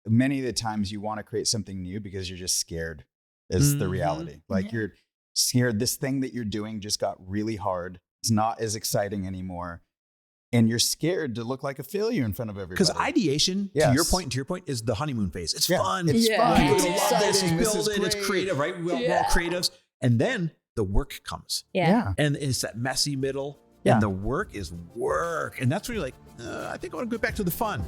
many of the times you want to create something new because you're just scared is the reality. Like you're scared. This thing that you're doing just got really hard. It's not as exciting anymore. And you're scared to look like a failure in front of everybody. Because ideation, to your point, is the honeymoon phase. It's fun. It's fun. People People love this. exciting. Build it. It's creative, right? We're all creatives. And then the work comes. Yeah. And it's that messy middle. Yeah. And the work is work. And that's when you're like, I think I want to go back to the fun.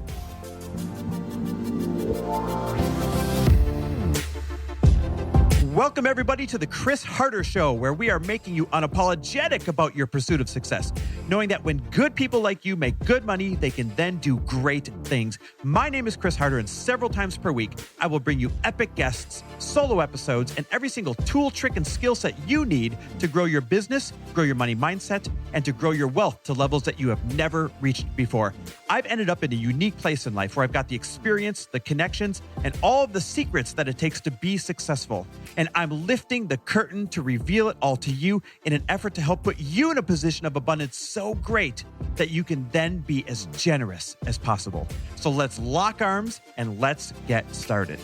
Welcome, everybody, to the Chris Harder Show, where we are making you unapologetic about your pursuit of success, knowing that when good people like you make good money, they can then do great things. My name is Chris Harder, and several times per week, I will bring you epic guests, solo episodes, and every single tool, trick, and skill set you need to grow your business, grow your money mindset, and to grow your wealth to levels that you have never reached before. I've ended up in a unique place in life where I've got the experience, the connections, and all of the secrets that it takes to be successful. And I'm lifting the curtain to reveal it all to you in an effort to help put you in a position of abundance so great that you can then be as generous as possible. So let's lock arms and let's get started.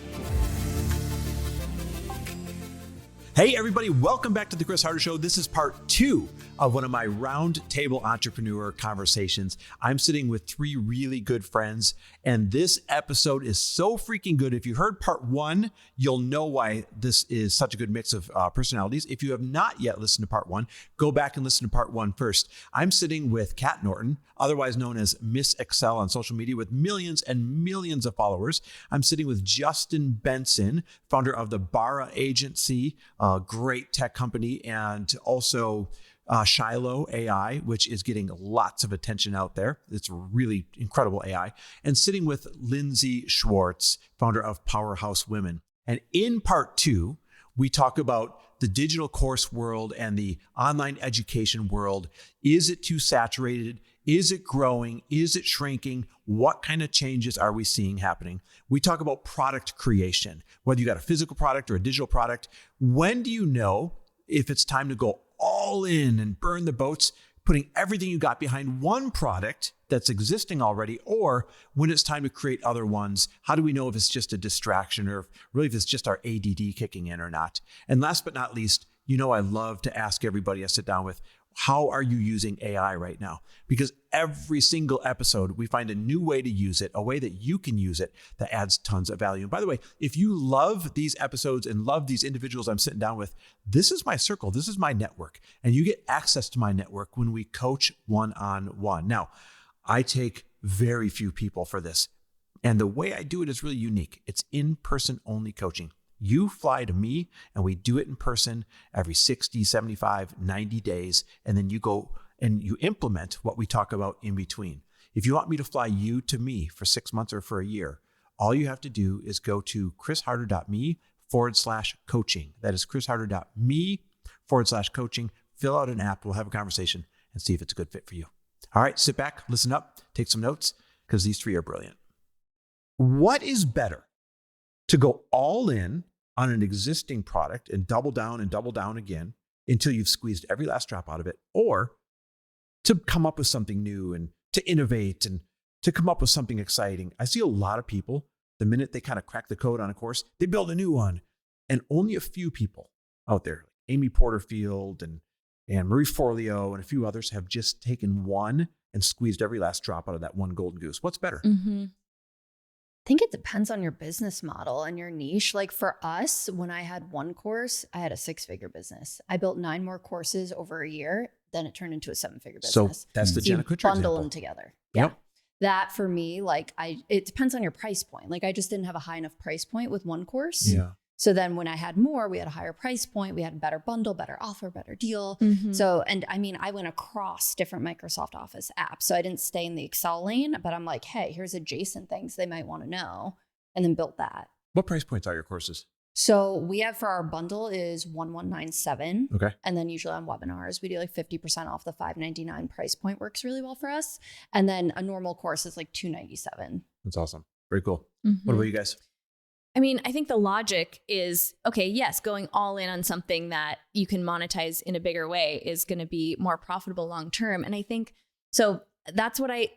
Hey, everybody. Welcome back to the Chris Harder Show. This is part 2 of one of my roundtable entrepreneur conversations. I'm sitting with 3 really good friends, and this episode is so freaking good. If you heard part 1, you'll know why this is such a good mix of personalities. If you have not yet listened to part 1, go back and listen to part 1 first. I'm sitting with Kat Norton, otherwise known as Miss Excel on social media, with millions and millions of followers. I'm sitting with Justin Benson, founder of the Barra Agency, a great tech company, and also Shiloh AI, which is getting lots of attention out there. It's really incredible AI. And sitting with Lindsey Schwartz, founder of Powerhouse Women. And in part 2, we talk about the digital course world and the online education world. Is it too saturated? Is it growing? Is it shrinking? What kind of changes are we seeing happening? We talk about product creation, whether you got a physical product or a digital product. When do you know if it's time to go all in and burn the boats, putting everything you got behind one product that's existing already, or when it's time to create other ones? How do we know if it's just a distraction or if it's just our ADD kicking in or not? And last but not least, I love to ask everybody I sit down with, how are you using AI right now? Because every single episode, we find a new way to use it, a way that you can use it that adds tons of value. And by the way, if you love these episodes and love these individuals I'm sitting down with, this is my circle. This is my network. And you get access to my network when we coach one-on-one. Now, I take very few people for this. And the way I do it is really unique. It's in-person only coaching. You fly to me and we do it in person every 60, 75, 90 days. And then you go and you implement what we talk about in between. If you want me to fly you to me for 6 months or for a year, all you have to do is go to chrisharder.me/coaching. That is chrisharder.me/coaching. Fill out an app. We'll have a conversation and see if it's a good fit for you. All right, sit back, listen up, take some notes, because these 3 are brilliant. What is better? To go all in on an existing product and double down again until you've squeezed every last drop out of it, or to come up with something new and to innovate and to come up with something exciting. I see a lot of people, the minute they kind of crack the code on a course, they build a new one. And only a few people out there, Amy Porterfield and Marie Forleo and a few others, have just taken one and squeezed every last drop out of that one golden goose. What's better? Mm-hmm. I think it depends on your business model and your niche. Like for us, when I had one course, I had a 6-figure business. I built 9 more courses over a year. Then it turned into a 7-figure business. So that's the Jenna Kutcher bundle example. them together. Yep. Yeah. That for me, it depends on your price point. Like I just didn't have a high enough price point with one course. Yeah. So then when I had more, we had a higher price point, we had a better bundle, better offer, better deal. Mm-hmm. So, and I mean, I went across different Microsoft Office apps. So I didn't stay in the Excel lane, but I'm like, hey, here's adjacent things they might want to know, and then built that. What price points are your courses? So we have for our bundle is 1197. Okay. And then usually on webinars, we do like 50% off the $599 price point, works really well for us. And then a normal course is like $297. That's awesome. Very cool. Mm-hmm. What about you guys? I mean, I think the logic is, okay, yes, going all in on something that you can monetize in a bigger way is going to be more profitable long term. And I think, so that's what I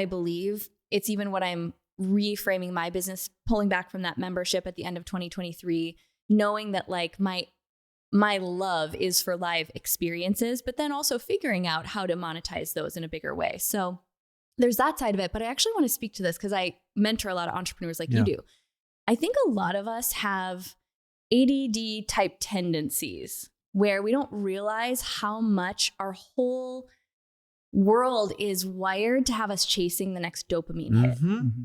believe. It's even what I'm reframing my business, pulling back from that membership at the end of 2023, knowing that like my love is for live experiences, but then also figuring out how to monetize those in a bigger way. So there's that side of it. But I actually want to speak to this because I mentor a lot of entrepreneurs like you do. I think a lot of us have ADD type tendencies where we don't realize how much our whole world is wired to have us chasing the next dopamine hit.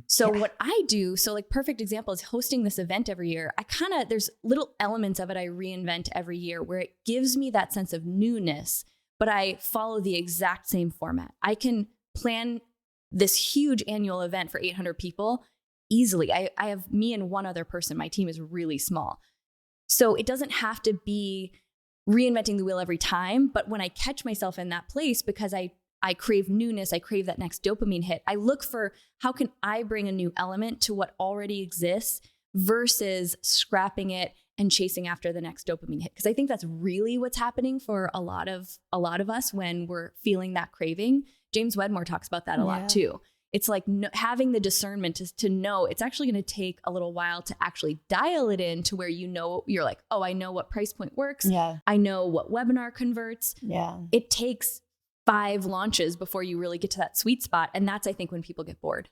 So what I do, so like perfect example is hosting this event every year. There's little elements of it I reinvent every year where it gives me that sense of newness, but I follow the exact same format. I can plan this huge annual event for 800 people easily. I have me and one other person. My team is really small. So it doesn't have to be reinventing the wheel every time. But when I catch myself in that place, because I crave newness, I crave that next dopamine hit, I look for how can I bring a new element to what already exists versus scrapping it and chasing after the next dopamine hit. Because I think that's really what's happening for a lot of us when we're feeling that craving. James Wedmore talks about that a lot too. It's like having the discernment to know it's actually going to take a little while to actually dial it in to where you're like, oh, I know what price point works. Yeah. I know what webinar converts. Yeah. It takes 5 launches before you really get to that sweet spot. And that's, I think, when people get bored.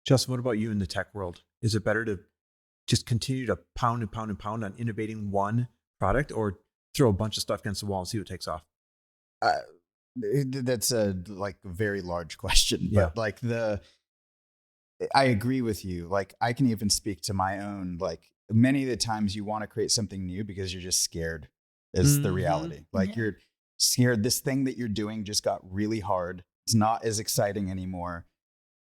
Justin, what about you in the tech world? Is it better to just continue to pound and pound and pound on innovating one product or throw a bunch of stuff against the wall and see what takes off? That's a very large question, but I agree with you. Like I can even speak to my own, like many of the times you want to create something new because you're just scared is the reality. Like you're scared. This thing that you're doing just got really hard. It's not as exciting anymore.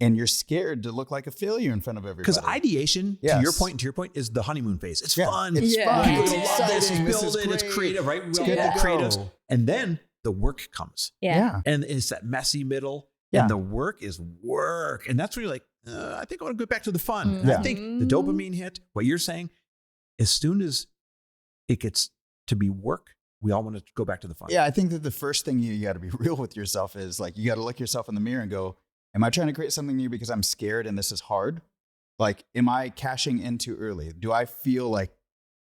And you're scared to look like a failure in front of everybody. Because ideation, to your point, is the honeymoon phase. It's fun. It's fun. People It's love this. exciting. Build it. It's creative, right? We all love creatives. And then the work comes. And it's that messy middle. And the work is work. And that's when you're like, I think I want to go back to the fun. And I think the dopamine hit, what you're saying, as soon as it gets to be work, we all want to go back to the fun. Yeah, I think that the first thing you got to be real with yourself is like, you got to look yourself in the mirror and go, am I trying to create something new because I'm scared and this is hard? Like, am I cashing in too early? Do I feel like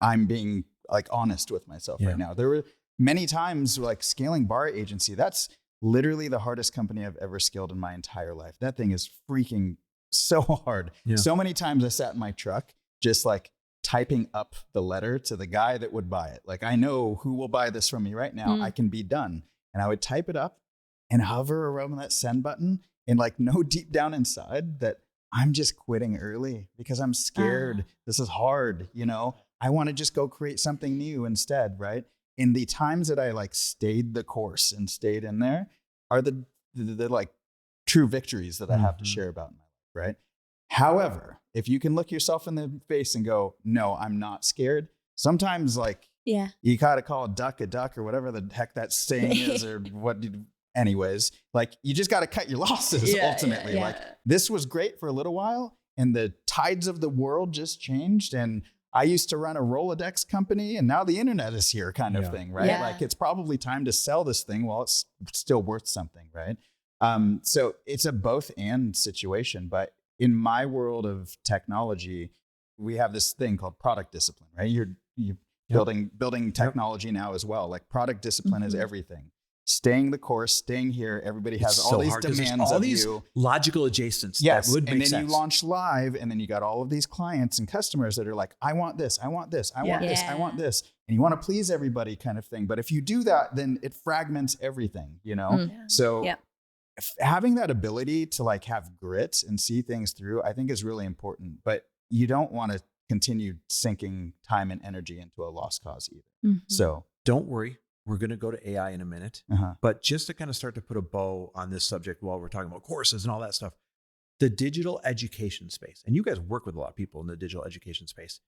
I'm being like honest with myself right now? There were many times like scaling Barra Agency. That's literally the hardest company I've ever scaled in my entire life. That thing is freaking so hard. So many times I sat in my truck, just like typing up the letter to the guy that would buy it. Like, I know who will buy this from me right now. I can be done. And I would type it up and hover around that send button and like know deep down inside that I'm just quitting early because I'm scared. This is hard. You know, I want to just go create something new instead. Right. And the times that I like stayed the course and stayed in there are the like true victories that I have to share about in my life. Right. However, if you can look yourself in the face and go, no, I'm not scared. Sometimes like, you gotta call a duck or whatever the heck that saying is or what. Anyways, like you just got to cut your losses ultimately. Like this was great for a little while and the tides of the world just changed. And I used to run a Rolodex company and now the internet is here kind of thing, right? Like it's probably time to sell this thing while it's still worth something, right? So it's a both and situation. But in my world of technology, we have this thing called product discipline, right? You're building technology now as well. Like product discipline is everything. Staying the course, staying here. Everybody has all these demands of you. Logical adjacents. Yes, that would make sense. And then you launch live, and then you got all of these clients and customers that are like, I want this, I want this, I want this, I want this. And you want to please everybody kind of thing. But if you do that, then it fragments everything, you know? So having that ability to like have grit and see things through, I think is really important. But you don't want to continue sinking time and energy into a lost cause either. So don't worry. We're going to go to AI in a minute, but just to kind of start to put a bow on this subject while we're talking about courses and all that stuff, the digital education space, and you guys work with a lot of people in the digital education space.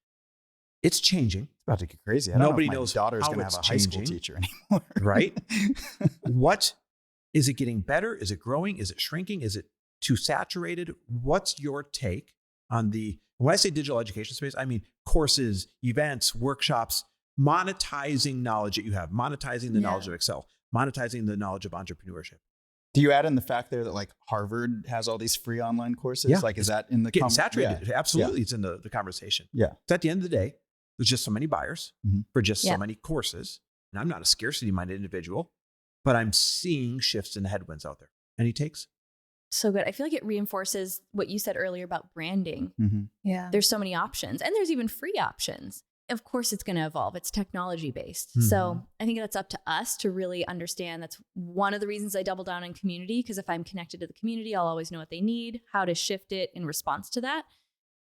It's changing. It's about to get crazy. Nobody knows knows my daughter's how going to have it's a high school changing. teacher anymore. Right? What is it getting better? Is it growing? Is it shrinking? Is it too saturated? What's your take on when I say digital education space, I mean courses, events, workshops, monetizing knowledge that you have, monetizing the knowledge of Excel, monetizing the knowledge of entrepreneurship. Do you add in the fact there that like Harvard has all these free online courses? Yeah. Like, is that in the Getting saturated? Yeah. Absolutely, Yeah. it's in the conversation. Yeah. So at the end of the day, there's just so many buyers for just Yeah. so many courses. And I'm not a scarcity-minded individual, but I'm seeing shifts in the headwinds out there. Any takes? So good. I feel like it reinforces what you said earlier about branding. Mm-hmm. Yeah. There's so many options, and there's even free options. Of course, it's going to evolve. It's technology based. Mhm. So I think that's up to us to really understand. That's one of the reasons I double down on community, because if I'm connected to the community, I'll always know what they need, how to shift it in response to that.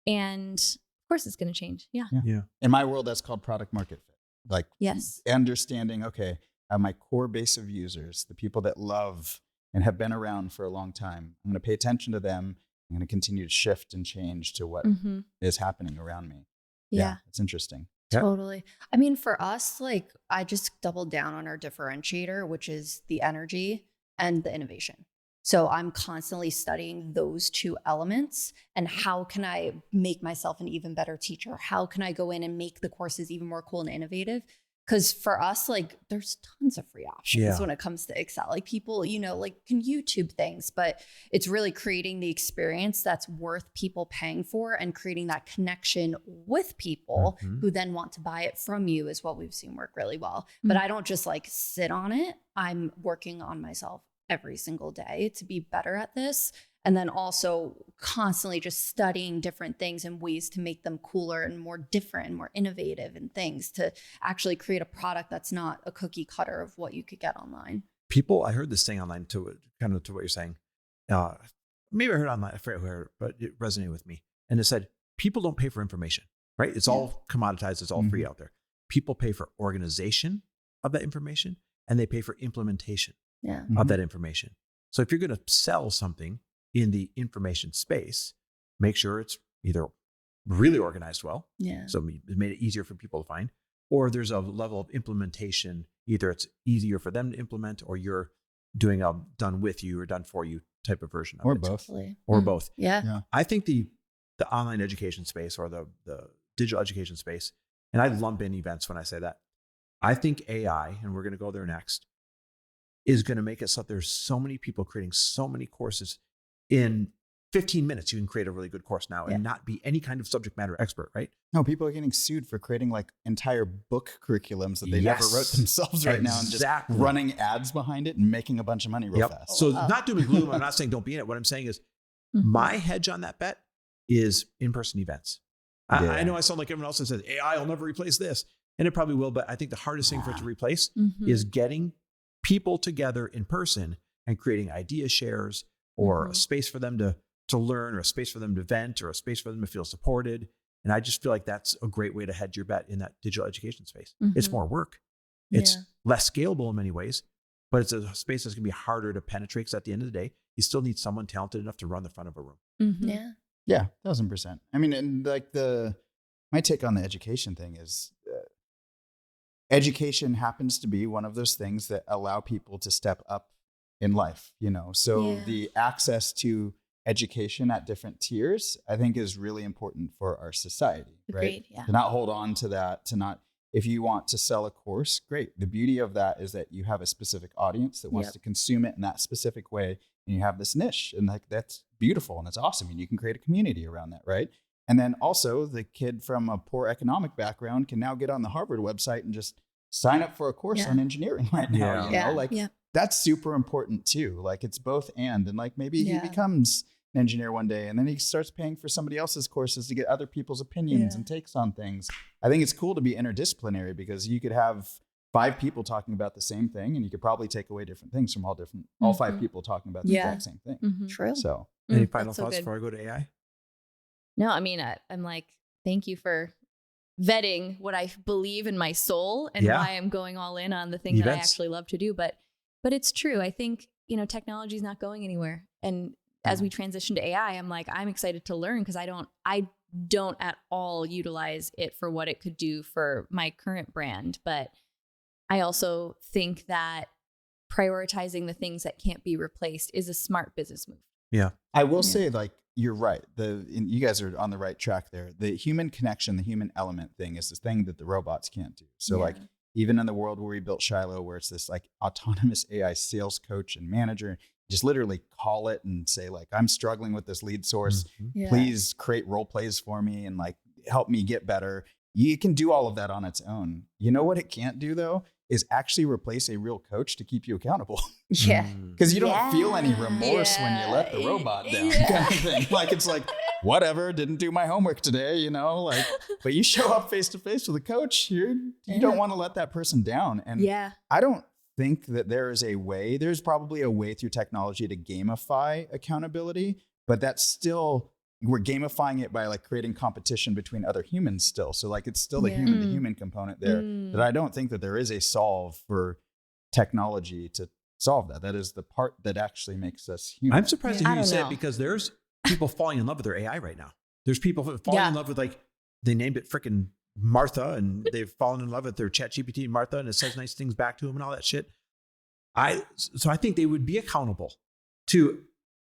And of course, it's going to change. Yeah. Yeah. In my world, that's called product market fit. Like Yes. understanding, okay, I have my core base of users, the people that love and have been around for a long time. I'm going to pay attention to them. I'm going to continue to shift and change to what Mm-hmm. is happening around me. Yeah. It's interesting. Yeah. Totally. I mean, for us, like I just doubled down on our differentiator, which is the energy and the innovation. So I'm constantly studying those two elements and how can I make myself an even better teacher? How can I go in and make the courses even more cool and innovative? Because for us, like there's tons of free options Yeah. when it comes to Excel. Like people, like can YouTube things, but it's really creating the experience that's worth people paying for and creating that connection with people Mhm. who then want to buy it from you is what we've seen work really well. But I don't just like sit on it. I'm working on myself every single day to be better at this. And then also constantly just studying different things and ways to make them cooler and more different and more innovative and things to actually create a product that's not a cookie cutter of what you could get online. People, I heard this thing online to what you're saying. Maybe I heard it online, I forget who I heard it, but it resonated with me. And it said, people don't pay for information, right? It's all commoditized. It's all free out there. People pay for organization of that information and they pay for implementation Yeah. of that information. So if you're going to sell something in the information space, make sure it's either really organized well, Yeah. so it made it easier for people to find, or there's a level of implementation. Either it's easier for them to implement, or you're doing a done with you or done for you type of version of Or it. both. Totally. Or both. Yeah. I think the online education space or the digital education space, and I lump in events when I say that, I think AI, and we're going to go there next, is going to make it so that there's so many people creating so many courses. In 15 minutes, you can create a really good course now and not be any kind of subject matter expert, right? No, people are getting sued for creating like entire book curriculums that they never wrote themselves now and just running ads behind it and making a bunch of money real fast. So not doom and gloom. I'm not saying don't be in it. What I'm saying is my hedge on that bet is in-person events. I know I sound like everyone else that says AI will never replace this, and it probably will, but I think the hardest thing for it to replace is getting people together in person and creating idea shares or a space for them to learn, or a space for them to vent, or a space for them to feel supported. And I just feel like that's a great way to hedge your bet in that digital education space. It's more work. It's less scalable in many ways, but it's a space that's going to be harder to penetrate, because at the end of the day, you still need someone talented enough to run the front of a room. Yeah. Yeah, 1000%. I mean, and like my take on the education thing is education happens to be one of those things that allow people to step up in life, So the access to education at different tiers, I think, is really important for our society, right? Agreed, yeah. To not hold on to that, if you want to sell a course, great. The beauty of that is that you have a specific audience that wants to consume it in that specific way. And you have this niche, and like, that's beautiful and it's awesome. And you can create a community around that, right? And then also the kid from a poor economic background can now get on the Harvard website and just sign up for a course on engineering right now, that's super important too. Like it's both and like maybe he becomes an engineer one day and then he starts paying for somebody else's courses to get other people's opinions and takes on things. I think it's cool to be interdisciplinary, because you could have 5 people talking about the same thing and you could probably take away different things from all 5 people talking about the exact same thing. True. So any final thoughts before I go to AI? No, I mean, I'm like, thank you for vetting what I believe in my soul and why I'm going all in on the thing that I actually love to do. But it's true. I think, technology is not going anywhere. And as we transition to AI, I'm excited to learn, because I don't at all utilize it for what it could do for my current brand. But I also think that prioritizing the things that can't be replaced is a smart business move. Yeah. I will say, like, you're right. You guys are on the right track there. The human connection, the human element thing is this thing that the robots can't do. So like, even in the world where we built Shiloh, where it's this like autonomous AI sales coach and manager, just literally call it and say like, I'm struggling with this lead source. Yeah. Please create role plays for me and like help me get better. You can do all of that on its own. You know what it can't do though, is actually replace a real coach to keep you accountable. Yeah. Because you don't feel any remorse when you let the robot down kind of thing. Like, it's like, whatever, didn't do my homework today, you know, like, but you show up face to face with a coach, you don't want to let that person down. And I don't think that there is a way, there's probably a way through technology to gamify accountability, but that's still, we're gamifying it by like creating competition between other humans still. So like, it's still the human component there that I don't think that there is a solve for technology to solve that. That is the part that actually makes us human. I'm surprised to hear you say it because there's people falling in love with their AI right now. There's people falling in love with like, they named it frickin' Martha and they've fallen in love with their ChatGPT Martha and it says nice things back to them and all that shit. So I think they would be accountable to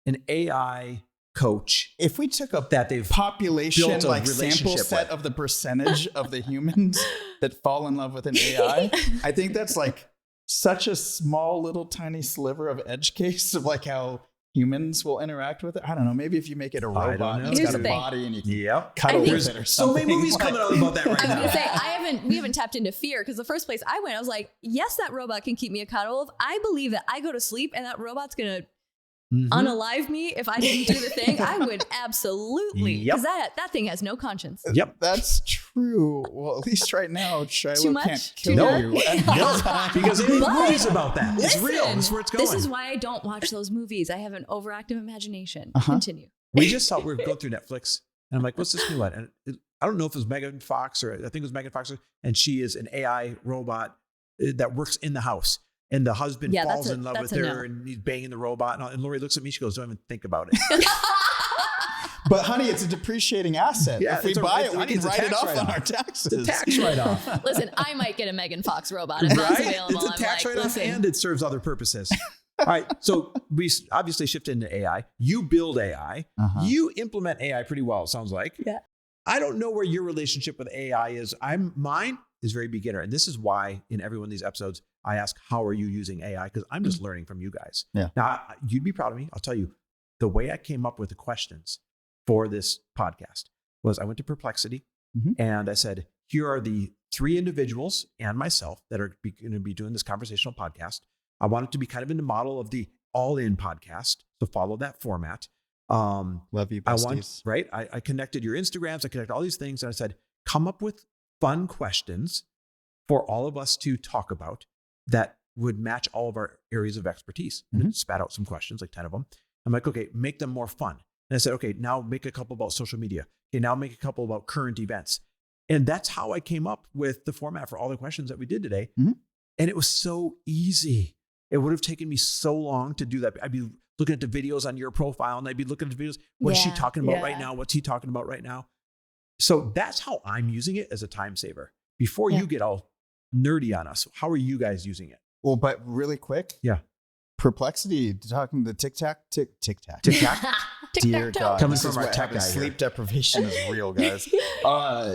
an AI coach. If we took up that they've population like sample with. set of the percentage of the humans that fall in love with an AI, I think that's like such a small little tiny sliver of edge case of like how humans will interact with it. I don't know. Maybe if you make it a robot, and it's got a body and you can cuddle with it or something. So many movies coming out about that right now. I was gonna say we haven't tapped into fear because the first place I went, I was like, yes, that robot can keep me accountable. If I believe that I go to sleep and that robot's gonna unalive me if I didn't do the thing, I would absolutely, because that thing has no conscience. Yep, that's true. Well, at least right now, Shiloh Too much? can't kill you. No, because they make movies about that. It's real. That's where it's going. This is why I don't watch those movies. I have an overactive imagination. Continue. We just saw, we were going through Netflix and I'm like, what's this new one? And I don't know if it was Megan Fox or I think it was Megan Fox, and she is an AI robot that works in the house. And the husband falls in love with her and he's banging the robot. And Lori looks at me, she goes, don't even think about it. But honey, it's a depreciating asset. Yeah, if we buy it, we can write it off write-off on our taxes. It's a tax write-off. Listen, I might get a Megan Fox robot if that's available. It's a tax write-off and it serves other purposes. All right, so we obviously shifted into AI. You build AI. You implement AI pretty well, it sounds like. Yeah. I don't know where your relationship with AI is. Mine is very beginner. And this is why in every one of these episodes, I ask, how are you using AI? Because I'm just learning from you guys. Yeah. Now, you'd be proud of me. I'll tell you, the way I came up with the questions for this podcast was I went to Perplexity and I said, here are the 3 individuals and myself that are going to be doing this conversational podcast. I want it to be kind of in the model of the all-in podcast. So follow that format. Love you, besties. I connected your Instagrams. I connected all these things. And I said, come up with fun questions for all of us to talk about that would match all of our areas of expertise. And then spat out some questions, like 10 of them. I'm like, okay, make them more fun. And I said, okay, now make a couple about social media. Okay, now make a couple about current events. And that's how I came up with the format for all the questions that we did today. And it was so easy. It would have taken me so long to do that. I'd be looking at the videos on your profile and I'd be looking at the videos. What's she talking about right now? What's he talking about right now? So that's how I'm using it as a time saver. Before you get all nerdy on us, how are you guys using it? Well, but really quick. Yeah. Perplexity, talking the tic-tac. Dear God. Coming this from is our what tech happens. guy Sleep deprivation is real, guys.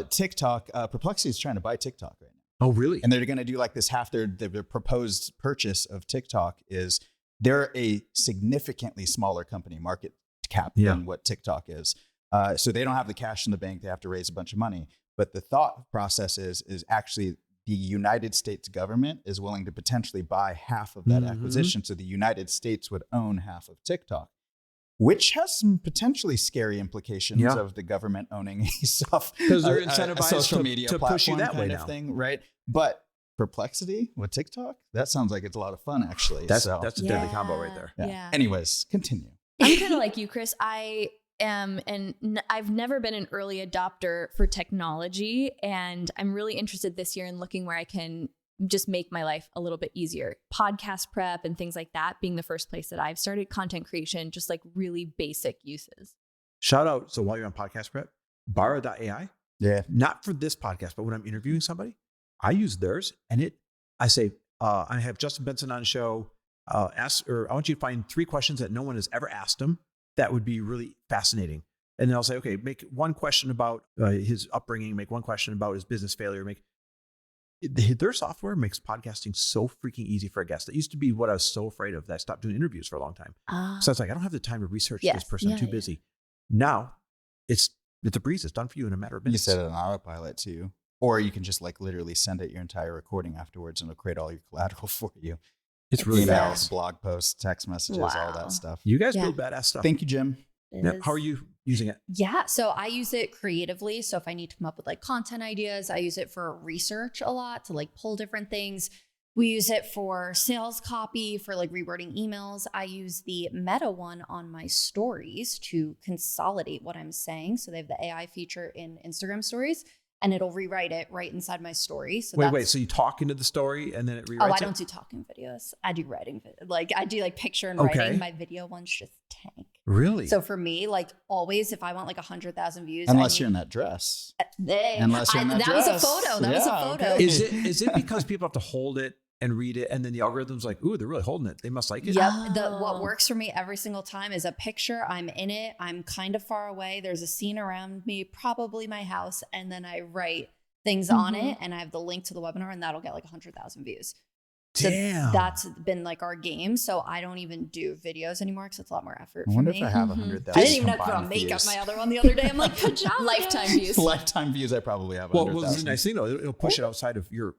TikTok, Perplexity is trying to buy TikTok right now. Oh, really? And they're going to do like this their proposed purchase of TikTok is they're a significantly smaller company market cap than what TikTok is. So they don't have the cash in the bank. They have to raise a bunch of money. But the thought process is actually the United States government is willing to potentially buy half of that acquisition. So the United States would own half of TikTok, which has some potentially scary implications of the government owning because they're incentivized social media to push you that kind way of now. thing, right? But Perplexity with TikTok, that sounds like it's a lot of fun, actually. That's a deadly combo right there. Yeah. Anyways, continue. I'm kind of like you, Chris. I am, and I've never been an early adopter for technology, and I'm really interested this year in looking where I can just make my life a little bit easier. Podcast prep and things like that being the first place that I've started content creation, just like really basic uses. Shout out. So while you're on podcast prep, Barra.ai. Yeah. Not for this podcast, but when I'm interviewing somebody, I use theirs and I say, I have Justin Benson on the show. I want you to find 3 questions that no one has ever asked him that would be really fascinating. And then I'll say, okay, make one question about his upbringing, make one question about his business failure, their software makes podcasting so freaking easy for a guest. That used to be what I was so afraid of, that I stopped doing interviews for a long time. So it's like, I don't have the time to research this person. I'm too busy. Now it's a breeze. It's done for you in a matter of minutes. You set it on autopilot too. Or you can just like literally send it your entire recording afterwards and it'll create all your collateral for you. It's really emails, blog posts, text messages, all that stuff. You guys build badass stuff. Thank you, Jim. How are you using it? Yeah. So I use it creatively. So if I need to come up with like content ideas, I use it for research a lot to like pull different things. We use it for sales copy, for like rewording emails. I use the Meta one on my stories to consolidate what I'm saying. So they have the AI feature in Instagram stories. And it'll rewrite it right inside my story. So wait. So you talk into the story and then it rewrites it? Oh, I don't do talking videos. I do writing. Like I do like picture and writing. My video ones just tank. Really? So for me, like always, if I want like 100,000 views. Unless you're in that dress. Unless you're in that dress. That was a photo. That was a photo. Okay. Is it because people have to hold it and read it, and then the algorithm's like, ooh, they're really holding it. They must like it. Yep. What works for me every single time is a picture. I'm in it. I'm kind of far away. There's a scene around me, probably my house. And then I write things on it and I have the link to the webinar and that'll get like 100,000 views. Damn. So that's been like our game. So I don't even do videos anymore because it's a lot more effort for me. I wonder if I have 100,000. I didn't even have to put on makeup. My other one the other day. I'm like, lifetime views. Lifetime views. I probably have 100,000. Well, the nice thing though, it'll push it outside of your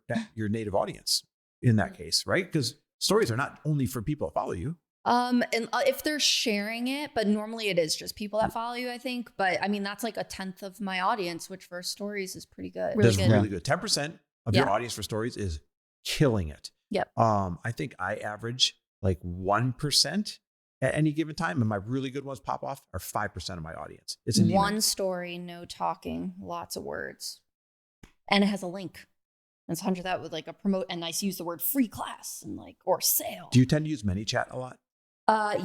native audience in that case, right? Because stories are not only for people that follow you. And if they're sharing it, but normally it is just people that follow you, I think. But I mean, that's like 1/10 of my audience, which for stories is pretty good. Really good. 10% of your audience for stories is killing it. Yep. I think I average like 1% at any given time, and my really good ones pop off are 5% of my audience. It's anemic. One story, no talking, lots of words, and it has a link. And it's 100 that with like a promote, and I use the word free class and like or sale. Do you tend to use ManyChat a lot?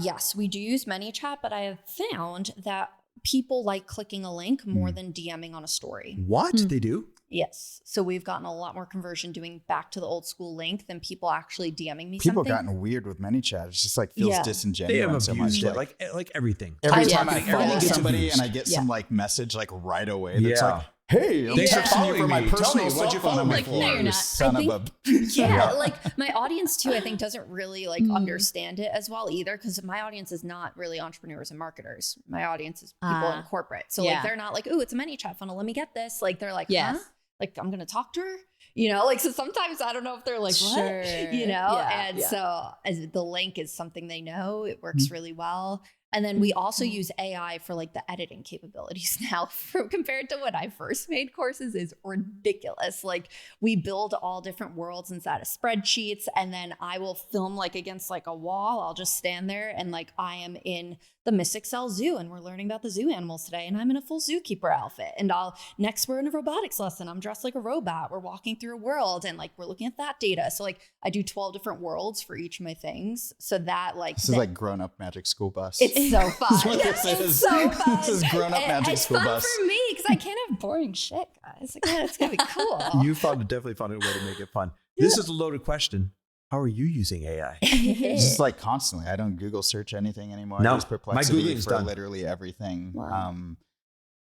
Yes, we do use ManyChat, but I have found that people like clicking a link more than DMing on a story. What? They do? Yes. So we've gotten a lot more conversion doing back to the old school link than people actually DMing me People something. gotten weird with ManyChat. It's just like feels disingenuous. They have so much. abused it, like everything. Every time I follow somebody and I get some like message like right away that's like, hey, thanks for following following my me. personal Tell me, what'd you cell phone follow on me my for? No, you're phone. not. Son I of think, a... like my audience too, I think doesn't really like understand it as well either, because my audience is not really entrepreneurs and marketers. My audience is people in corporate. So like they're not like, oh, it's a ManyChat funnel. Let me get this. Like they're like, huh? Like I'm going to talk to her, you know, like, so sometimes I don't know if they're like, what, you know? So as the link is something they know, it works really well. And then we also use AI for like the editing capabilities now compared to when I first made courses is ridiculous. Like we build all different worlds inside of spreadsheets, and then I will film like against like a wall. I'll just stand there and like I am in the Miss Excel Zoo and we're learning about the zoo animals today, and I'm in a full zookeeper outfit, and next we're in a robotics lesson. I'm dressed like a robot. We're walking through a world and like we're looking at that data. So like I do 12 different worlds for each of my things. So that like this is like grown up Magic School Bus. It's so fun. It's so fun. This is grown up Magic School Bus. It's fun for me because I can't have boring shit, guys. Like, it's gonna be cool. You definitely found a way to make it fun. This is a loaded question. How are you using AI? Just like constantly. I don't Google search anything anymore. No, I use Perplexity my Googling's for done. literally everything. Wow.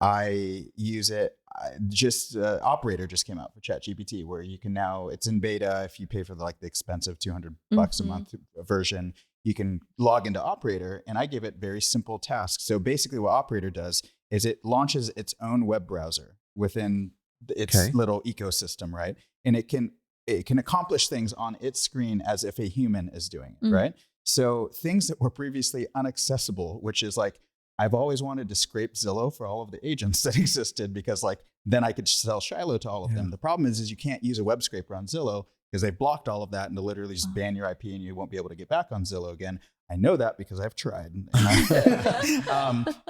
I use it. Operator just came out for ChatGPT, where you can now, it's in beta. If you pay for the expensive $200 a month version, you can log into Operator, and I give it very simple tasks. So basically what Operator does is it launches its own web browser within its little ecosystem, right? And it can accomplish things on its screen as if a human is doing it, right? So things that were previously inaccessible, which is like, I've always wanted to scrape Zillow for all of the agents that existed, because like then I could sell Shiloh to all of them. The problem is you can't use a web scraper on Zillow because they've blocked all of that, and they'll literally just ban your IP and you won't be able to get back on Zillow again. I know that because I've tried.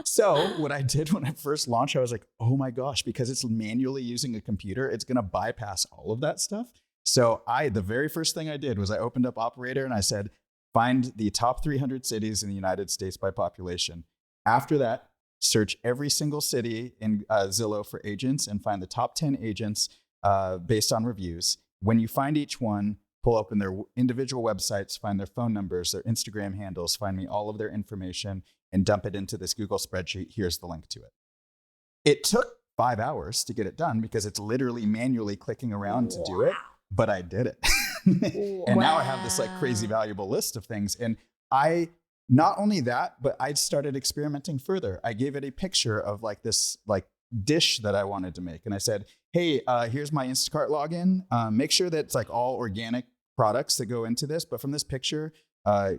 So what I did when I first launched, I was like, oh my gosh, because it's manually using a computer, it's going to bypass all of that stuff. So the very first thing I did was I opened up Operator and I said, find the top 300 cities in the United States by population. After that, search every single city in Zillow for agents and find the top 10 agents based on reviews. When you find each one, pull open their individual websites, find their phone numbers, their Instagram handles, find me all of their information, and dump it into this Google spreadsheet. Here's the link to it. It took 5 hours to get it done because it's literally manually clicking around to do it. but I did it. And now I have this like crazy valuable list of things. And I, not only that, but I started experimenting further. I gave it a picture of like this like dish that I wanted to make. And I said, hey, here's my Instacart login. Make sure that it's like all organic products that go into this. But from this picture,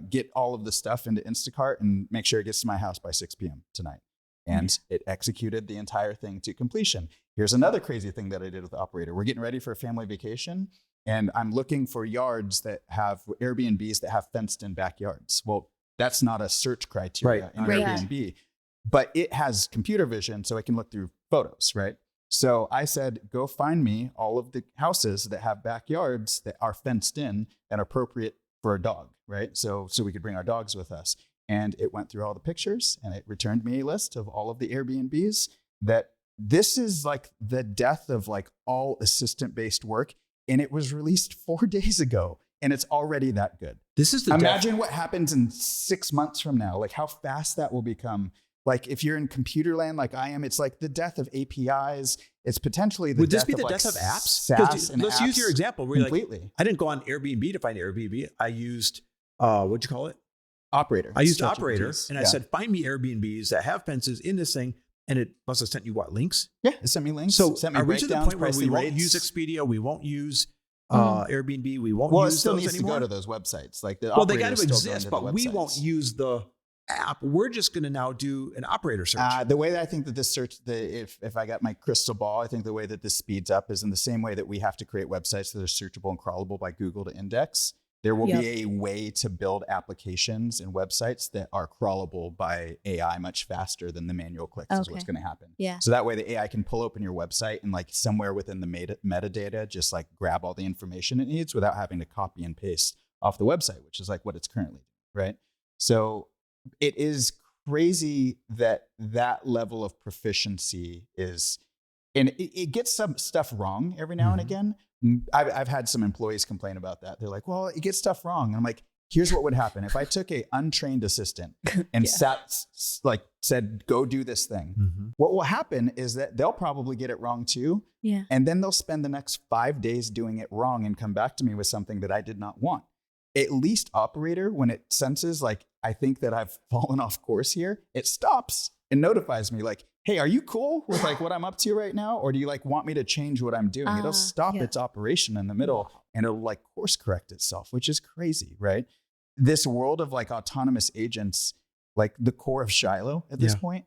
get all of the stuff into Instacart and make sure it gets to my house by 6 p.m. tonight. And it executed the entire thing to completion. Here's another crazy thing that I did with the operator. We're getting ready for a family vacation, and I'm looking for yards that have Airbnbs that have fenced in backyards. Well, that's not a search criteria in Airbnb, but it has computer vision, so it can look through photos, right? So I said, go find me all of the houses that have backyards that are fenced in and appropriate for a dog, right? So we could bring our dogs with us. And it went through all the pictures and it returned me a list of all of the Airbnbs that this is like the death of like all assistant-based work. And it was released 4 days ago and it's already that good. This is the Imagine what happens in 6 months from now, like how fast that will become. Like if you're in computer land like I am, it's like the death of APIs. It's potentially the death of death of apps? SaaS and let's apps use your example. Where completely. Like, I didn't go on Airbnb to find Airbnb. I used, what'd you call it? Operator. I used Operator and I said, find me Airbnbs that have fences in this thing. And it must have sent you what, links? Yeah, it sent me links. So sent me are we to the point where we won't rates. use Expedia? We won't use Airbnb? We won't use it still those needs anymore? to go to those websites. Like well, they got to exist, but we won't use the app. We're just going to now do an operator search. The way that I think that this search, if I got my crystal ball, I think the way that this speeds up is in the same way that we have to create websites that are searchable and crawlable by Google to index. There will be a way to build applications and websites that are crawlable by AI much faster than the manual clicks is what's going to happen. Yeah. So that way the AI can pull open your website and like somewhere within the metadata, just like grab all the information it needs without having to copy and paste off the website, which is like what it's currently doing, right? So it is crazy that that level of proficiency is, and it gets some stuff wrong every now and again. I've had some employees complain about that. They're like, well, it gets stuff wrong. And I'm like, here's what would happen. If I took a untrained assistant and said, go do this thing, what will happen is that they'll probably get it wrong too. Yeah. And then they'll spend the next 5 days doing it wrong and come back to me with something that I did not want. At least Operator, when it senses like, I think that I've fallen off course here, it stops and notifies me like, hey, are you cool with like what I'm up to right now? Or do you like want me to change what I'm doing? It'll stop its operation in the middle and it'll like course correct itself, which is crazy, right? This world of like autonomous agents, like the core of Shiloh at this point,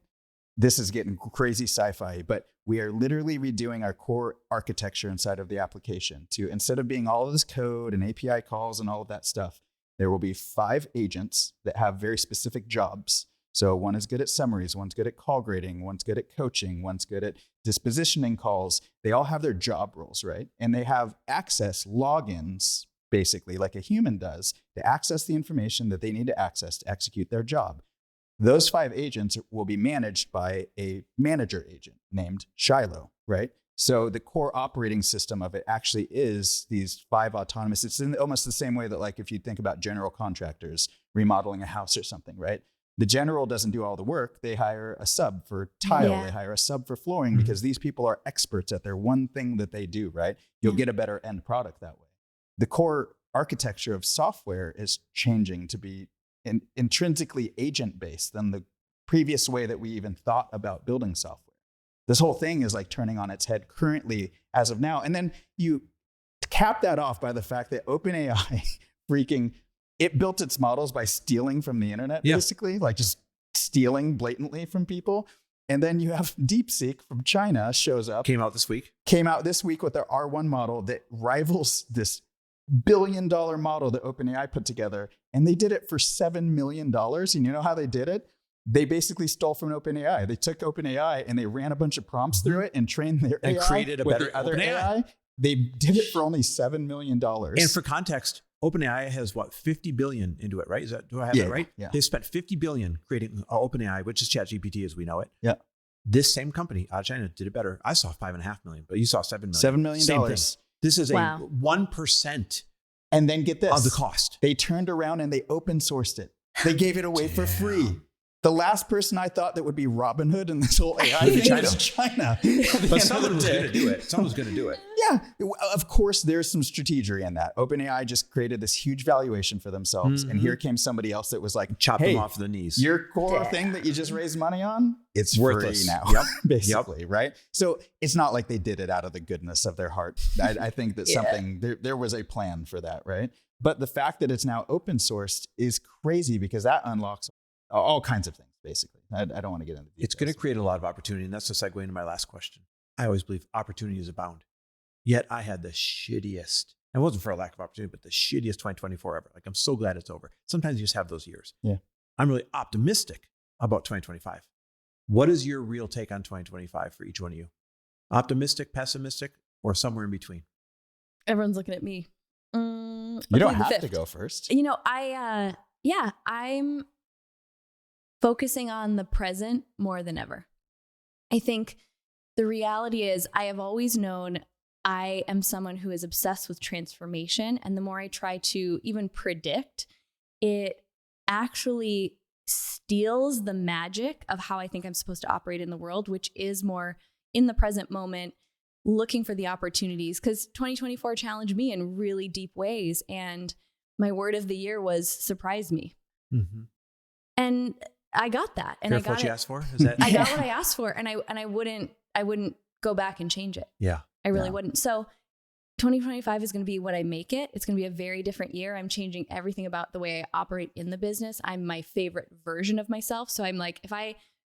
this is getting crazy sci-fi, but we are literally redoing our core architecture inside of the application to, instead of being all of this code and API calls and all of that stuff, there will be 5 agents that have very specific jobs. So one is good at summaries, one's good at call grading, one's good at coaching, one's good at dispositioning calls. They all have their job roles, right? And they have access logins, basically like a human does, to access the information that they need to access to execute their job. Those 5 agents will be managed by a manager agent named Shiloh, right? So the core operating system of it actually is these 5 autonomous, it's in almost the same way that like if you think about general contractors remodeling a house or something, right? The general doesn't do all the work. They hire a sub for tile. They hire a sub for flooring because these people are experts at their one thing that they do, right? You'll get a better end product that way. The core architecture of software is changing to be intrinsically agent-based than the previous way that we even thought about building software. This whole thing is like turning on its head currently as of now. And then you cap that off by the fact that OpenAI it built its models by stealing from the internet, basically, like just stealing blatantly from people. And then you have DeepSeek from China shows up. Came out this week with their R1 model that rivals this $1 billion model that OpenAI put together. And they did it for $7 million. And you know how they did it? They basically stole from OpenAI. They took OpenAI and they ran a bunch of prompts through it and trained their AI created a with better the other OpenAI. AI. They did it for only $7 million. And for context, OpenAI has what, 50 billion into it, right? Do I have that right? Yeah. They spent 50 billion creating OpenAI, which is ChatGPT as we know it. Yeah. This same company out of China did it better. I saw 5.5 million, but you saw 7 million. $7 million. Same thing. This is a 1%. And then get this. Of the cost. They turned around and they open sourced it. They gave it away for free. The last person I thought that would be Robin Hood in this whole AI thing is China. But someone was going to do it. Someone's going to do it. Yeah, of course, there's some strategy in that. OpenAI just created this huge valuation for themselves. And here came somebody else that was like, chop hey, them off the knees. Your core thing that you just raised money on, it's worthless free now, basically, right? So it's not like they did it out of the goodness of their heart. I think that something, there was a plan for that, right? But the fact that it's now open sourced is crazy because that unlocks all kinds of things, basically. I don't want to get into details. It's going to create a lot of opportunity. And that's a segue into my last question. I always believe opportunities abound. Yet I had the shittiest, and it wasn't for a lack of opportunity, but the shittiest 2024 ever. Like, I'm so glad it's over. Sometimes you just have those years. Yeah. I'm really optimistic about 2025. What is your real take on 2025 for each one of you? Optimistic, pessimistic, or somewhere in between? Everyone's looking at me. You don't have to go first. You know, I'm focusing on the present more than ever. I think the reality is I have always known I am someone who is obsessed with transformation. And the more I try to even predict, it actually steals the magic of how I think I'm supposed to operate in the world, which is more in the present moment, looking for the opportunities. Because 2024 challenged me in really deep ways. And my word of the year was surprise me. Mm-hmm. And I got that. And Careful I got what you asked for? Is that I got what I asked for. And I wouldn't go back and change it. Yeah. I really wouldn't. So 2025 is going to be what I make it. It's going to be a very different year. I'm changing everything about the way I operate in the business. I'm my favorite version of myself. So I'm like, if I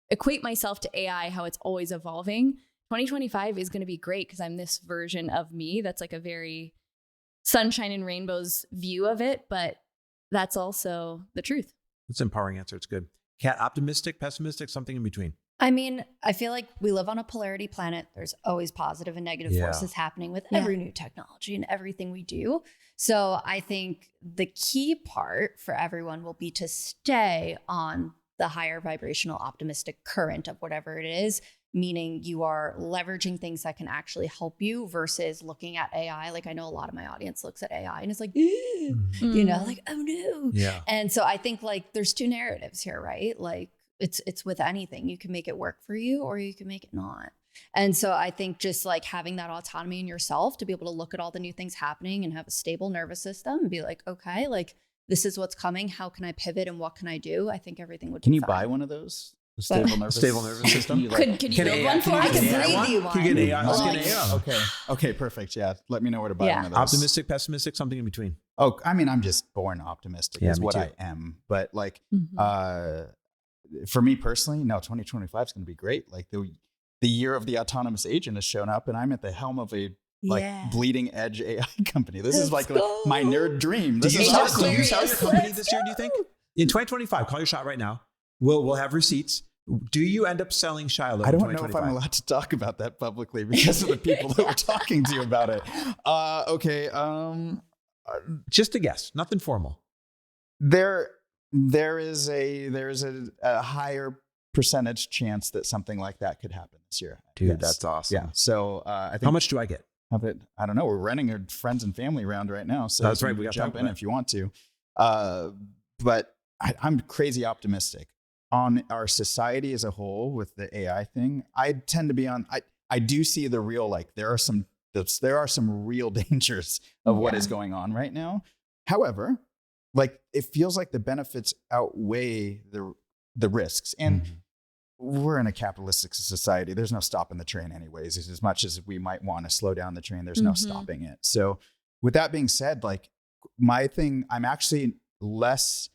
equate myself to AI, how it's always evolving, 2025 is going to be great because I'm this version of me that's like a very sunshine and rainbows view of it. But that's also the truth. It's an empowering answer. It's good. Kat, optimistic, pessimistic, something in between. I mean, I feel like we live on a polarity planet. There's always positive and negative forces happening with every new technology and everything we do. So I think the key part for everyone will be to stay on the higher vibrational optimistic current of whatever it is, meaning you are leveraging things that can actually help you versus looking at AI. Like I know a lot of my audience looks at AI and it's like, you know, like, oh no. Yeah. And so I think like there's two narratives here, right? Like, it's with anything. You can make it work for you or you can make it not. And so I think just like having that autonomy in yourself to be able to look at all the new things happening and have a stable nervous system and be like, okay, like this is what's coming. How can I pivot and what can I do? I think everything would be Can you fine. buy one of those? Stable nervous system? Could you build one for us? I can breathe you one. Can you get AI? Let's get AI. Okay, perfect. Yeah. Let me know where to buy one of those. Optimistic, pessimistic, something in between. Oh, I mean, I'm just born optimistic is what I am. But like, for me personally, no, 2025 is going to be great. Like the year of the autonomous agent has shown up and I'm at the helm of a bleeding edge AI company. This is like my nerd dream. This is awesome. Do you sell your company this year, do you think? In 2025, call your shot right now. We'll have receipts. Do you end up selling Shiloh? I don't know if I'm allowed to talk about that publicly because of the people that we're talking to about it. Okay. Just a guess, nothing formal. There is a higher percentage chance that something like that could happen this year. Dude, that's awesome. Yeah. So I think how much do I get? I don't know. We're running a friends and family round right now, so that's right. We got to jump in if you want to. But I'm crazy optimistic on our society as a whole with the AI thing. I tend to be on. I do see the real, like there are some real dangers of what is going on right now. However, like it feels like the benefits outweigh the risks, and we're in a capitalistic society. There's no stopping the train anyways. As much as we might want to slow down the train, there's no stopping it. So with that being said, like my thing, I'm actually less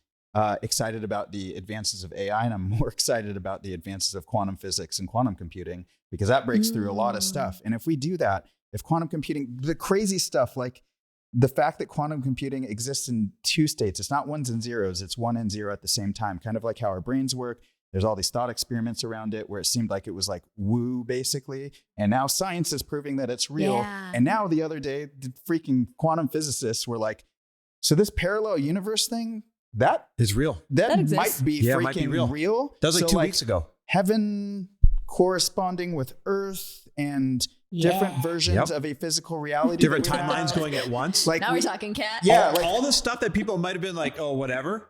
excited about the advances of AI, and I'm more excited about the advances of quantum physics and quantum computing, because that breaks through a lot of stuff. And if we do that, if quantum computing, the crazy stuff, like the fact that quantum computing exists in two states, it's not ones and zeros, it's 1 and 0 at the same time, kind of like how our brains work. There's all these thought experiments around it where it seemed like it was like woo, basically. And now science is proving that it's real. Yeah. And now the other day, the freaking quantum physicists were like, so this parallel universe thing, that is real. That might be freaking real. That was like 2 weeks ago. Heaven corresponding with Earth and different versions of a physical reality. Different timelines going at once. Like now we're talking, Kat. Yeah. All the stuff that people might have been like, oh, whatever.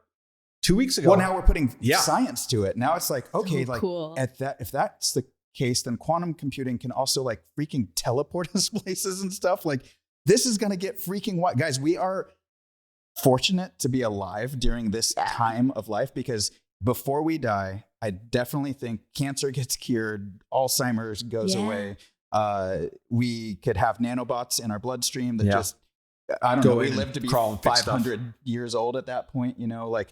2 weeks ago. Well, now we're putting science to it. Now it's like, okay, so like cool. if that's the case, then quantum computing can also like freaking teleport us places and stuff. Like this is going to get freaking wild. Guys, we are fortunate to be alive during this time of life, because before we die, I definitely think cancer gets cured, Alzheimer's goes away. We could have nanobots in our bloodstream that just, I don't know, we live to be 500 years old at that point, you know, like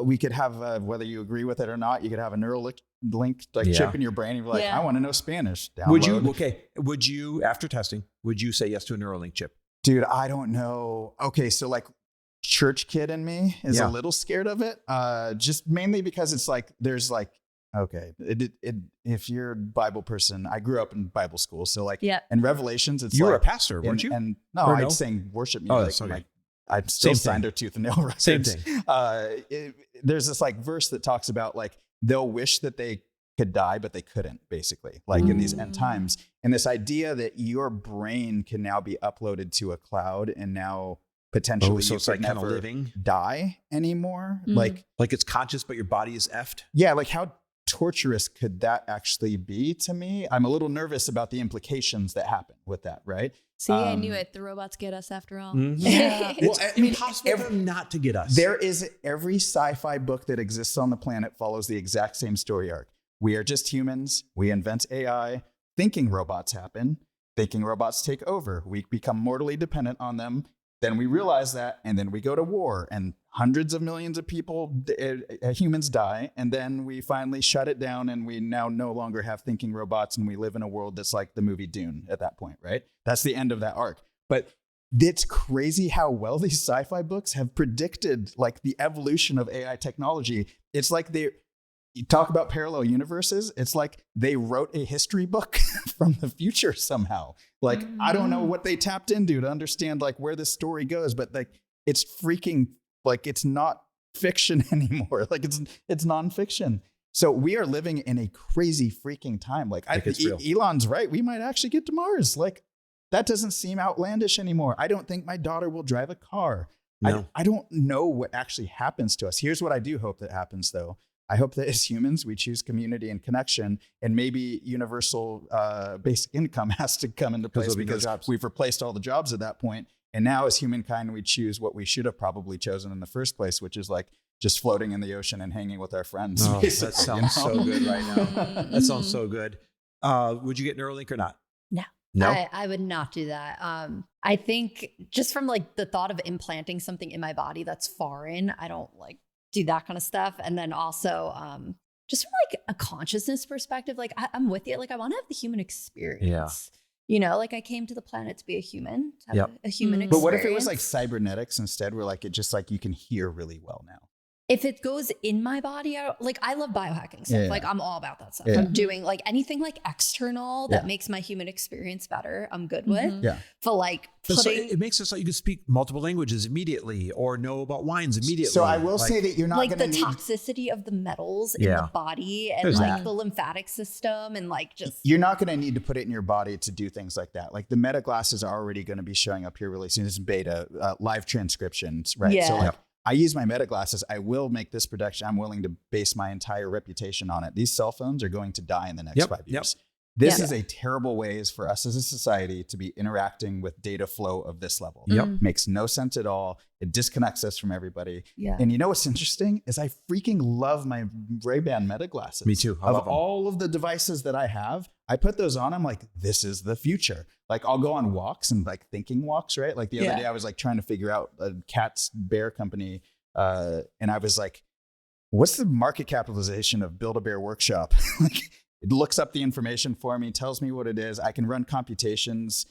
we could have, whether you agree with it or not, you could have a Neuralink chip in your brain and you're like, I want to know Spanish. Download. Would you, after testing, would you say yes to a Neuralink chip? Dude, I don't know. Okay, so like church kid in me is a little scared of it, just mainly because it's like, there's like, okay, if you're a Bible person, I grew up in Bible school. So like in Revelations, it's you were like, a pastor, weren't you? And no, I'd sang worship music. Oh, that's okay. Like, I'm still signed to Tooth and Nail Records. Same thing. There's this like verse that talks about like, they'll wish that they could die, but they couldn't, basically, like in these end times. And this idea that your brain can now be uploaded to a cloud and now potentially so you it's could like never kind of living, die anymore. Like it's conscious, but your body is effed. Yeah. Like how torturous could that actually be to me? I'm a little nervous about the implications that happen with that, right? See, I knew it. The robots get us after all. Yeah. Well, it's impossible for them not to get us. There is every sci-fi book that exists on the planet follows the exact same story arc. We are just humans. We invent AI. Thinking robots happen. Thinking robots take over. We become mortally dependent on them. Then we realize that, and then we go to war, and hundreds of millions of people, humans die, and then we finally shut it down, and we now no longer have thinking robots, and we live in a world that's like the movie Dune at that point, right? That's the end of that arc. But it's crazy how well these sci-fi books have predicted like the evolution of AI technology. It's like you talk about parallel universes. It's like they wrote a history book from the future somehow. Like, I don't know what they tapped into to understand like where this story goes, but like it's freaking, like it's not fiction anymore. Like it's nonfiction. So we are living in a crazy freaking time. Like Elon's right. We might actually get to Mars. Like that doesn't seem outlandish anymore. I don't think my daughter will drive a car. No. I don't know what actually happens to us. Here's what I do hope that happens though. I hope that as humans, we choose community and connection, and maybe universal basic income has to come into place because we've replaced all the jobs at that point. And now as humankind, we choose what we should have probably chosen in the first place, which is like just floating in the ocean and hanging with our friends. Oh, that sounds so good right now. That sounds so good. Would you get Neuralink or not? No, I would not do that. I think just from like the thought of implanting something in my body that's foreign, I don't like do that kind of stuff. And then also just from like a consciousness perspective, like I'm with you. Like I want to have the human experience. Yeah. You know, like I came to the planet to be a human, to have a human experience. But what if it was like cybernetics instead, where like it just like you can hear really well now? If it goes in my body, I love biohacking stuff. Like I'm all about that stuff. I'm doing like anything like external that makes my human experience better. I'm good with. For like it makes it so you can speak multiple languages immediately or know about wines immediately. So I will say that you're not like going the toxicity of the metals in the body and There's like that. the lymphatic system and like just you're not going to need to put it in your body to do things like that. Like the Meta glasses are already going to be showing up here really soon. It's beta live transcriptions, right? Yeah. So like I use my Meta glasses. I will make this prediction. I'm willing to base my entire reputation on it. These cell phones are going to die in the next 5 years. This is a terrible ways for us as a society to be interacting with data flow of this level. Makes no sense at all. It disconnects us from everybody. And you know what's interesting is I freaking love my Ray-Ban Meta glasses. Me too. Of all of the devices that I have, I put those on. I'm like, this is the future. Like I'll go on walks and like thinking walks, right? Like the other day I was like trying to figure out a cat's bear company. And I was like, what's the market capitalization of Build-A-Bear Workshop? Like, it looks up the information for me, tells me what it is. I can run computations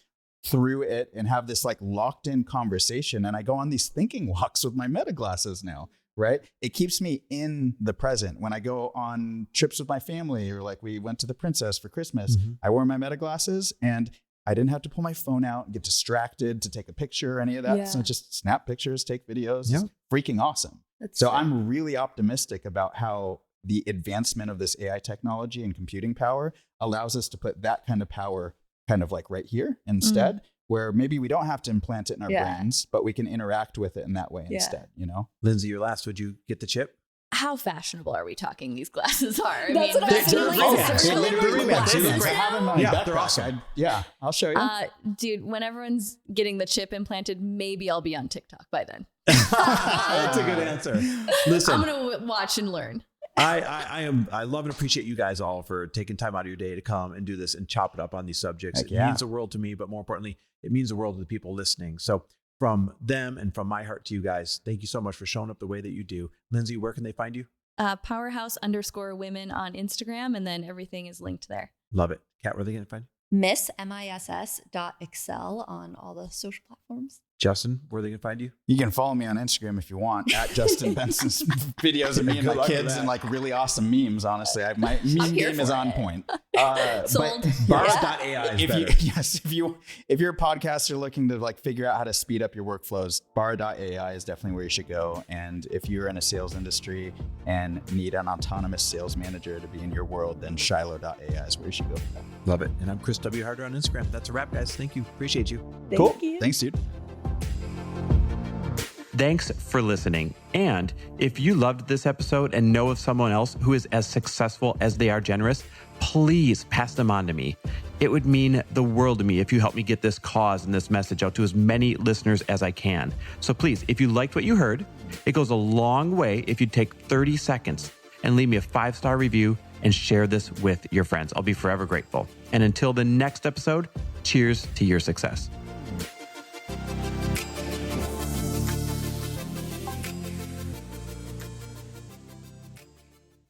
through it and have this like locked in conversation. And I go on these thinking walks with my Meta glasses now, right? It keeps me in the present. When I go on trips with my family, or like we went to the Princess for Christmas, I wore my Meta glasses and I didn't have to pull my phone out and get distracted to take a picture or any of that. So just snap pictures, take videos. It's freaking awesome. I'm really optimistic about how the advancement of this AI technology and computing power allows us to put that kind of power kind of like right here instead, where maybe we don't have to implant it in our brains, but we can interact with it in that way instead, you know? Lindsey, your last, would you get the chip? how fashionable are we talking these glasses are? I That's what I was saying, like, circular They're glasses Ray-Bans. I now? have them on Yeah, backpack. they're awesome. Yeah, I'll show you. Dude, when everyone's getting the chip implanted, maybe I'll be on TikTok by then. That's a good answer. Listen, I'm going to watch and learn. I love and appreciate you guys all for taking time out of your day to come and do this and chop it up on these subjects. Heck It means the world to me, but more importantly, it means the world to the people listening. So from them and from my heart to you guys, thank you so much for showing up the way that you do. Lindsey, where can they find you? Powerhouse_women on Instagram, and then everything is linked there. Love it. Kat, where are they going to find you? miss.excel on all the social platforms. Justin, where are they going to find you? You can follow me on Instagram if you want at Justin Benson's videos of me and Good my luck with kids that. and like really awesome memes. Honestly, my meme here game is for on it. point. Sold. Barra.ai is if better. if you're a podcaster looking to like figure out how to speed up your workflows, Barra.ai is definitely where you should go. And if you're in a sales industry and need an autonomous sales manager to be in your world, then Shiloh.ai is where you should go for that. Love it. And I'm Chris W. Harder on Instagram. That's a wrap, guys. Thank you. Appreciate you. Cool. Thanks, dude. Thanks for listening. And if you loved this episode and know of someone else who is as successful as they are generous, please pass them on to me. It would mean the world to me if you help me get this cause and this message out to as many listeners as I can. So please, if you liked what you heard, it goes a long way if you take 30 seconds and leave me a 5-star review and share this with your friends. I'll be forever grateful. And until the next episode, cheers to your success.